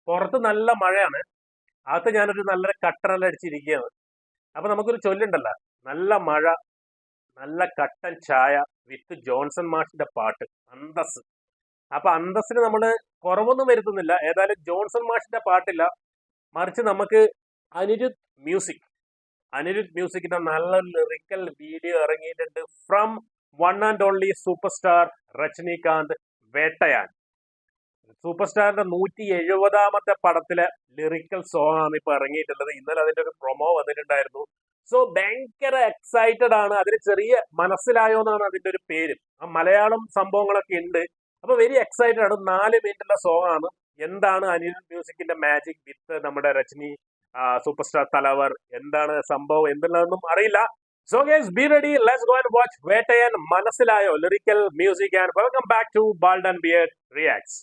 പുറത്ത് നല്ല മഴയാണ്. അകത്ത് ഞാനൊരു നല്ലൊരു കട്ടനെല്ലാം അടിച്ചിരിക്കുകയാണ്. അപ്പൊ നമുക്കൊരു ചൊല്ലുണ്ടല്ലോ, നല്ല മഴ, നല്ല കട്ടൻ ചായ വിത്ത് ജോൺസൺ മാഷിന്റെ പാട്ട്, അന്തസ്. അപ്പൊ അന്തസ്സിന് നമ്മള് കുറവൊന്നും വരുത്തുന്നില്ല. ഏതായാലും ജോൺസൺ മാഷിന്റെ പാട്ടില്ല, മറിച്ച് നമുക്ക് അനിരുദ്ധ് മ്യൂസിക് അനിരുദ്ധ് മ്യൂസിക്കിന്റെ നല്ല ലിറിക്കൽ വീഡിയോ ഇറങ്ങിയിട്ടുണ്ട്. From one and only super star Rajinikanth, Vettaiyan. Super സ്റ്റാറിന്റെ 170ാമത്തെ പടത്തിലെ ലിറിക്കൽ സോങ് ആണ് ഇപ്പൊ ഇറങ്ങിയിട്ടുള്ളത്. ഇന്നലെ അതിന്റെ ഒരു പ്രൊമോ വന്നിട്ടുണ്ടായിരുന്നു. സോ ഭയങ്കര എക്സൈറ്റഡ് ആണ്. അതിന് ചെറിയ മനസ്സിലായോ എന്നാണ് അതിന്റെ ഒരു പേര്. ആ മലയാളം സംഭവങ്ങളൊക്കെ ഉണ്ട്. അപ്പൊ വെരി എക്സൈറ്റഡ് ആണ്. 4 മിനിറ്റുള്ള സോങ് ആണ്. എന്താണ് അനിരുദ്ധ് മ്യൂസിക്കിന്റെ മാജിക് വിത്ത് നമ്മുടെ രജനി സൂപ്പർ സ്റ്റാർ തലവർ, എന്താണ് സംഭവം എന്നുള്ളതൊന്നും അറിയില്ല. So guys, be ready. Let's go and watch Vettaiyan മനസ്സിലായോ lyrical music, and welcome back to Bald and Beard Reacts.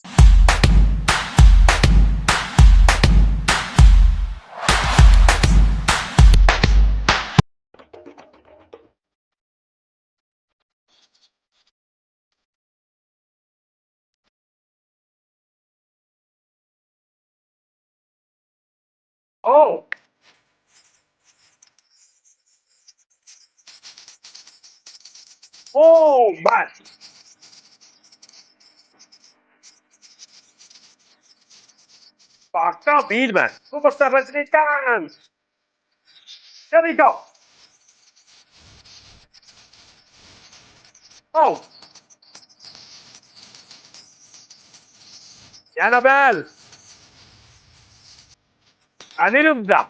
Oh, oh man. Fucked up beat, man. Superstar Rajinikanth. Here we go. Oh, Annabelle. Aniruddha.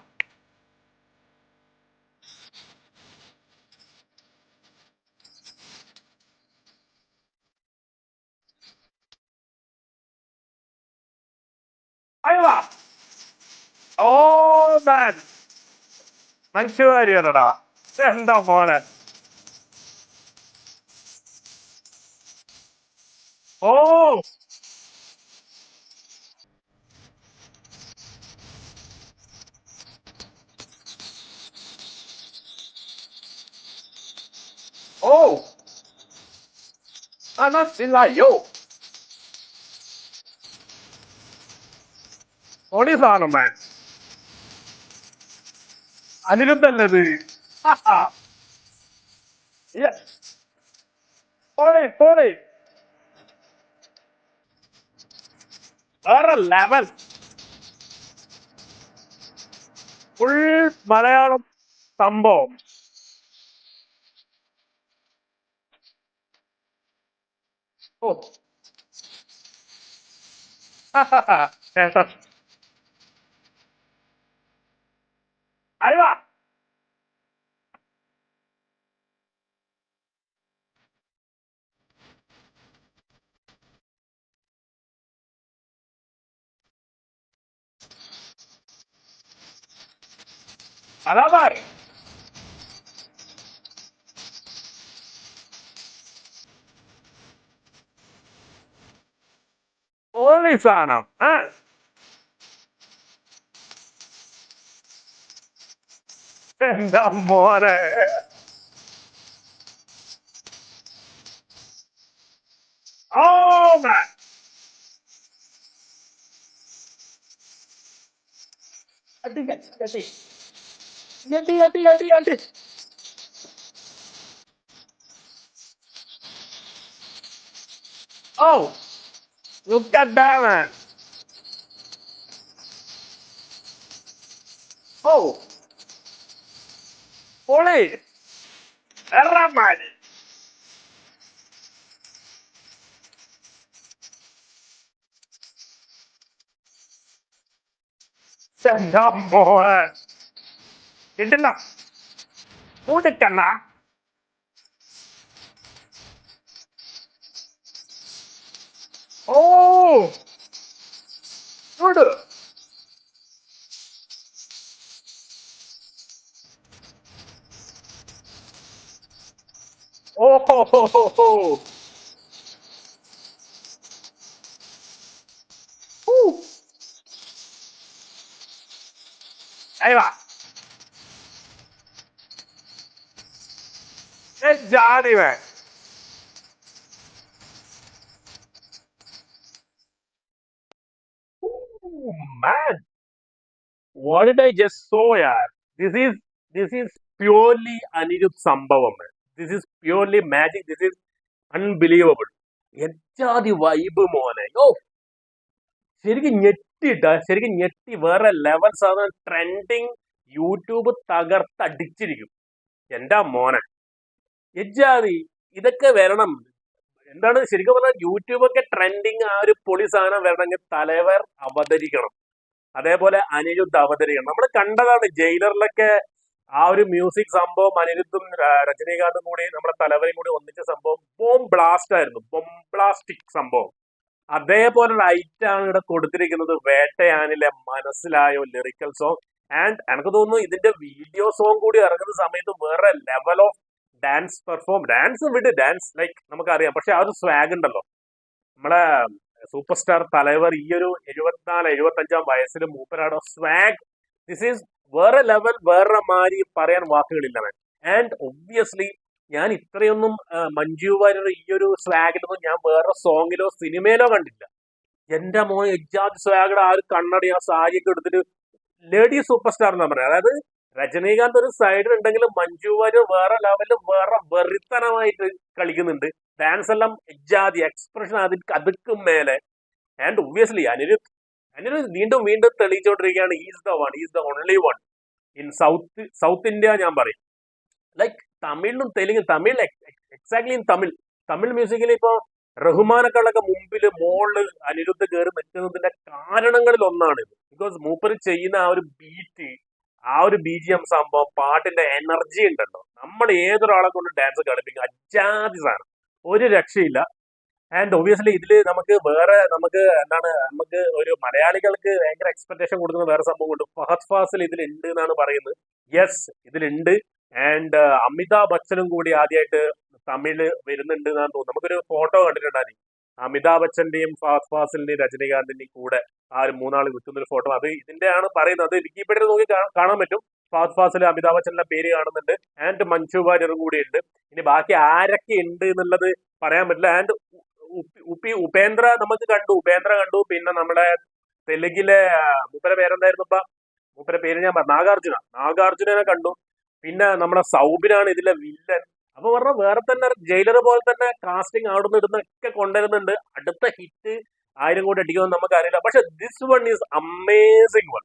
Ayva. Oh man. മനുഷ്യവാരിയല്ലടാ. എന്താ മോനെ. Oh. Oh. മനസ്സിലായോ. പൊളിസാണ് മാൻ. അനിരുദ്ധല്ലത്. പൊളി പൊളി. വേറെ level. Full Malayalam സംഭവം. ഓ. അയ്യോ. അതാ പറ. പൊളി സാധനം. എന്താ മോനെ. Oh man. അടി അടി അടി അടി അടി അടി. Oh, look at that man. Oh, പൊളി. എറമാൻ. എന്താ മോനെ. കിട്ടില്ല. മൂടിക്കണ്ണ. ഓ. ചൂട്. ഓ ഹോ ഹോ ഹോ ഹോ. അയ്യോ. ജാതി man. man, what did I just saw, yaar? This is purely Anirudh Sambhavam, man. This is purely magic. This is unbelievable. എച്ചാതി വൈബ് മോനെ. ഓ, ശരിക്കും ഞെട്ടിട്ട, ശരിക്കും ഞെട്ടി. വേറെ ലെവൽ സാധനം, ട്രെൻഡിങ്. യൂട്യൂബ് തകർത്തടിച്ചിരിക്കും എന്റെ മോനെ. എജാതി ഇതൊക്കെ വരണം. എന്താണ് ശരിക്കും പറഞ്ഞാൽ യൂട്യൂബൊക്കെ ട്രെൻഡിങ് ആ ഒരു പൊളി സാധനം വരണമെങ്കിൽ തലവർ അവതരിക്കണം, അതേപോലെ അനിരുദ്ധ് അവതരിക്കണം. നമ്മൾ കണ്ടതാണ് ജയിലറിലൊക്കെ ആ ഒരു മ്യൂസിക് സംഭവം. അനിരുദ്ധും രജനീകാന്തും കൂടി നമ്മുടെ തലവരും കൂടി ഒന്നിച്ച സംഭവം ബോം ബ്ലാസ്റ്റ് ആയിരുന്നു, ബോംബ്ലാസ്റ്റിക് സംഭവം. അതേപോലെ ഒരു ഐറ്റാണ് ഇവിടെ കൊടുത്തിരിക്കുന്നത് വേട്ടയാനിലെ മനസ്സിലായോ ലിറിക്കൽ സോങ്. ആൻഡ് എനിക്ക് തോന്നുന്നു ഇതിന്റെ വീഡിയോ സോങ് കൂടി ഇറങ്ങുന്ന സമയത്ത് വേറെ level of dance perform. Dance വിട്, ഡാൻസ് ലൈക്ക് നമുക്കറിയാം, പക്ഷെ ആ ഒരു സ്വാഗ് ഉണ്ടല്ലോ. നമ്മളെ സൂപ്പർ സ്റ്റാർ തലവർ ഈ ഒരു 74-75 വയസ്സിൽ മൂപ്പരാടോ സ്വാഗ്. ദിസ് ഈസ് വേറെ ലെവൽ, വേറെ മാതിരി പറയാൻ വാക്കുകളില്ല മാൻ. ആൻഡ് ഒബ്വിയസ്ലി ഞാൻ ഇത്രയൊന്നും മഞ്ജു വാര്യർ ഈ ഒരു സ്വാഗിലൊന്നും ഞാൻ വേറെ സോങ്ങിലോ സിനിമയിലോ കണ്ടില്ല. എന്റെ മോൻ എജാദ് സ്വാഗിടെ ആ ഒരു കണ്ണടി, ആ സാരിയൊക്കെ എടുത്തിട്ട് ലേഡി സൂപ്പർ സ്റ്റാർ എന്നാ പറയുന്നത്. അതായത് രജനീകാന്ത് ഒരു സൈഡിൽ ഉണ്ടെങ്കിലും മഞ്ജു വാര്യർ വേറെ ലെവലിൽ വേറെ വെറിത്തനമായിട്ട് കളിക്കുന്നുണ്ട്. ഡാൻസ് എല്ലാം എജാതി എക്സ്പ്രഷൻ അതുക്കും മേലെ. ആൻഡ് ഒബ്വിയസ്ലി അനിരുദ്ധ് വീണ്ടും വീണ്ടും തെളിയിച്ചുകൊണ്ടിരിക്കുകയാണ്. Is the only one in South India. ഞാൻ പറയും ലൈക്ക് തമിഴിലും തമിഴ് എക്സാക്ട്ലി ഇൻ തമിഴ് മ്യൂസിക്കിൽ ഇപ്പൊ റഹ്മാനക്കാളൊക്കെ മുമ്പില് മോള് അനിരുദ്ധ് കയറി നിൽക്കുന്നതിന്റെ കാരണങ്ങളിൽ ഒന്നാണ് ഇത്. ബിക്കോസ് മൂപ്പര് ചെയ്യുന്ന ആ ഒരു ബീറ്റ്, ആ ഒരു BGM സംഭവം, പാട്ടിന്റെ എനർജി ഉണ്ടല്ലോ. നമ്മൾ ഏതൊരാളെ കൊണ്ട് ഡാൻസ് കളിപ്പിക്കും, അജാതി സാധനം, ഒരു രക്ഷയില്ല. ആൻഡ് ഒബിയസ്ലി ഇതില് നമുക്ക് എന്താണ്, നമുക്ക് ഒരു മലയാളികൾക്ക് ഭയങ്കര എക്സ്പെക്ടേഷൻ കൊടുക്കുന്ന വേറെ സംഭവം കൊണ്ട് ഫഹദ് ഫാസിൽ ഇതിലുണ്ട് എന്നാണ് പറയുന്നത്. യെസ്, ഇതിലുണ്ട്. ആൻഡ് അമിതാഭ് ബച്ചനും കൂടി ആദ്യമായിട്ട് തമിഴില് വരുന്നുണ്ട് എന്നാണ് തോന്നുന്നത്. നമുക്കൊരു ഫോട്ടോ കണ്ടിട്ടുണ്ടായിരുന്നു, അമിതാഭ് ബച്ചന്റെയും ഫഹദ് ഫാസിലിന്റെയും രജനീകാന്തിന്റെയും കൂടെ ആ ഒരു മൂന്നാൾ നിൽക്കുന്ന ഒരു ഫോട്ടോ. അത് ഇതിന്റെയാണ് പറയുന്നത്. വിക്കിപീഡിയയിൽ നോക്കി കാണാൻ പറ്റും. ഫഹദ് ഫാസിൽ, അമിതാഭ് ബച്ചന്റെ പേര് കാണുന്നുണ്ട്. ആൻഡ് മഞ്ജു വാര്യറും കൂടി ഉണ്ട്. ഇനി ബാക്കി ആരൊക്കെ ഉണ്ട് എന്നുള്ളത് പറയാൻ പറ്റില്ല. ആൻഡ് ഉപേന്ദ്ര കണ്ടു. പിന്നെ നമ്മുടെ തെലുങ്കിലെ മൂപ്പരെ പേരെന്തായിരുന്നു, മൂപ്പരെ പേര് ഞാൻ നാഗാർജുനനെ കണ്ടു. പിന്നെ നമ്മുടെ സൗബിനാണ് ഇതിലെ വില്ലൻ. അപ്പൊ പറഞ്ഞാൽ വേറെ തന്നെ ജയിലർ പോലെ തന്നെ കാസ്റ്റിംഗ് അവിടുന്ന് ഇടുന്നൊക്കെ കൊണ്ടുവരുന്നുണ്ട്. അടുത്ത ഹിറ്റ് 1000 കോടി അടിക്കുമെന്ന് നമുക്കറിയില്ല. പക്ഷെ this one is amazing one.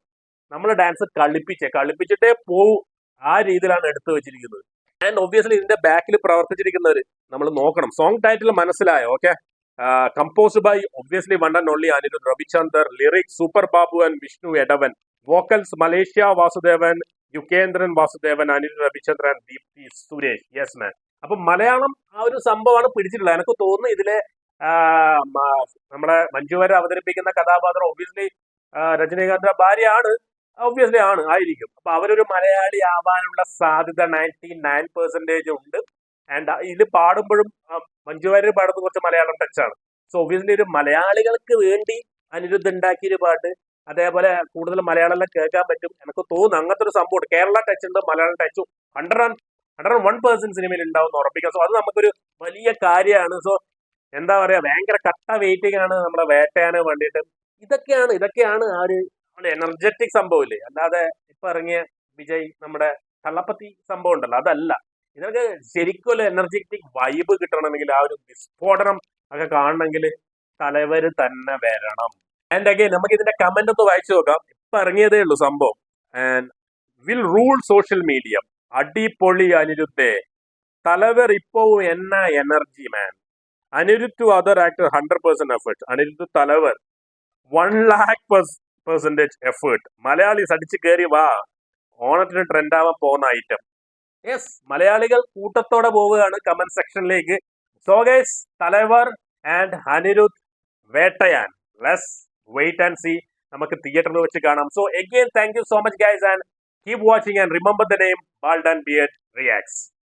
നമ്മൾ ഡാൻസ് കളിപ്പിച്ചിട്ടേ പോവും, ആ രീതിയിലാണ് എടുത്തു വെച്ചിരിക്കുന്നത്. ആൻഡ് ഒബ്വിയസ്ലി ഇതിന്റെ ബാക്കിൽ പ്രവർത്തിച്ചിരിക്കുന്നവർ നമ്മൾ നോക്കണം. സോങ് ടൈറ്റിൽ മനസ്സിലായോ? Okay. Composed by obviously one and only Anirudh Ravichander, lyrics Super Babu and Vishnu Edavan, vocals Malaysia Vasudevan, Yukendran Vasudevan, Anirudh Ravichander and Deepthi Suresh. Yes man. അപ്പൊ മലയാളം ആ ഒരു സംഭവമാണ് പിടിച്ചിട്ടുള്ളത്. എനിക്ക് തോന്നുന്നു ഇതിലെ നമ്മുടെ മഞ്ജു വാര്യർ അവതരിപ്പിക്കുന്ന കഥാപാത്രം ഒബ്വിയസ്ലി രജനീകാന്തിന്റെ ഭാര്യയാണ്. ഒബ്വിയസ്ലി ആയിരിക്കും. അപ്പൊ അവരൊരു മലയാളി ആവാനുള്ള സാധ്യത 99% ഉണ്ട്. ആൻഡ് ഇതിൽ പാടുമ്പോഴും മഞ്ജു വാര്യർ പാടുന്നത് കുറച്ച് മലയാളം ടച്ചാണ്. സോ ഒബ്വിയസ്ലി ഒരു മലയാളികൾക്ക് വേണ്ടി അനിരുദ്ധ് ഉണ്ടാക്കിയൊരു പാട്ട്, അതേപോലെ കൂടുതൽ മലയാളം കേൾക്കാൻ പറ്റും. എനിക്ക് തോന്നുന്നു അങ്ങനത്തെ ഒരു സംഭവം കേരള ടച്ച് ഉണ്ട്, മലയാളം ടച്ചും 101% സിനിമയിൽ ഉണ്ടാവും ഉറപ്പിക്കാം. സോ അത് നമുക്കൊരു വലിയ കാര്യമാണ്. സോ എന്താ പറയാ, ഭയങ്കര കട്ട വെയിറ്റിംഗ് ആണ് നമ്മുടെ വേട്ടയാന് വേണ്ടിയിട്ട്. ഇതൊക്കെയാണ് ആ ഒരു എനർജറ്റിക് സംഭവം ഇല്ലേ. അല്ലാതെ ഇപ്പൊ ഇറങ്ങിയ വിജയ് നമ്മുടെ തള്ളപ്പത്തി സംഭവം ഉണ്ടല്ലോ, അതല്ല. ഇതൊക്കെ ശരിക്കും ഒരു എനർജറ്റിക് വൈബ് കിട്ടണമെങ്കിൽ, ആ ഒരു വിസ്ഫോടനം ഒക്കെ കാണണമെങ്കിൽ തലവര് തന്നെ വരണം. ആൻഡ് അഗൈൻ നമുക്ക് ഇതിന്റെ കമന്റ് ഒന്ന് വായിച്ചു നോക്കാം. ഇപ്പൊ ഇറങ്ങിയതേ ഉള്ളൂ സംഭവം. And will rule social media, അടിപൊളി അനിരുദ്ധേ, തലവർ ഇപ്പവും എന്നാ energy man. Anirudh to other actor 100% effort. Anirudh Thalaivar 100% effort. Malayalis അടിച്ചു കയറി വാ, ഓണത്തിന് ട്രെൻഡ് ആവാൻ പോകുന്ന ഐറ്റം. യെസ്, മലയാളികൾ കൂട്ടത്തോടെ പോവുകയാണ് കമന്റ് സെക്ഷനിലേക്ക്. So guys, Thalaivar and Anirudh Vettaiyan, let's wait and see. നമുക്ക് തിയേറ്ററിൽ വെച്ച് കാണാം. So again thank you so much guys and keep watching and remember the name bald and beard reacts.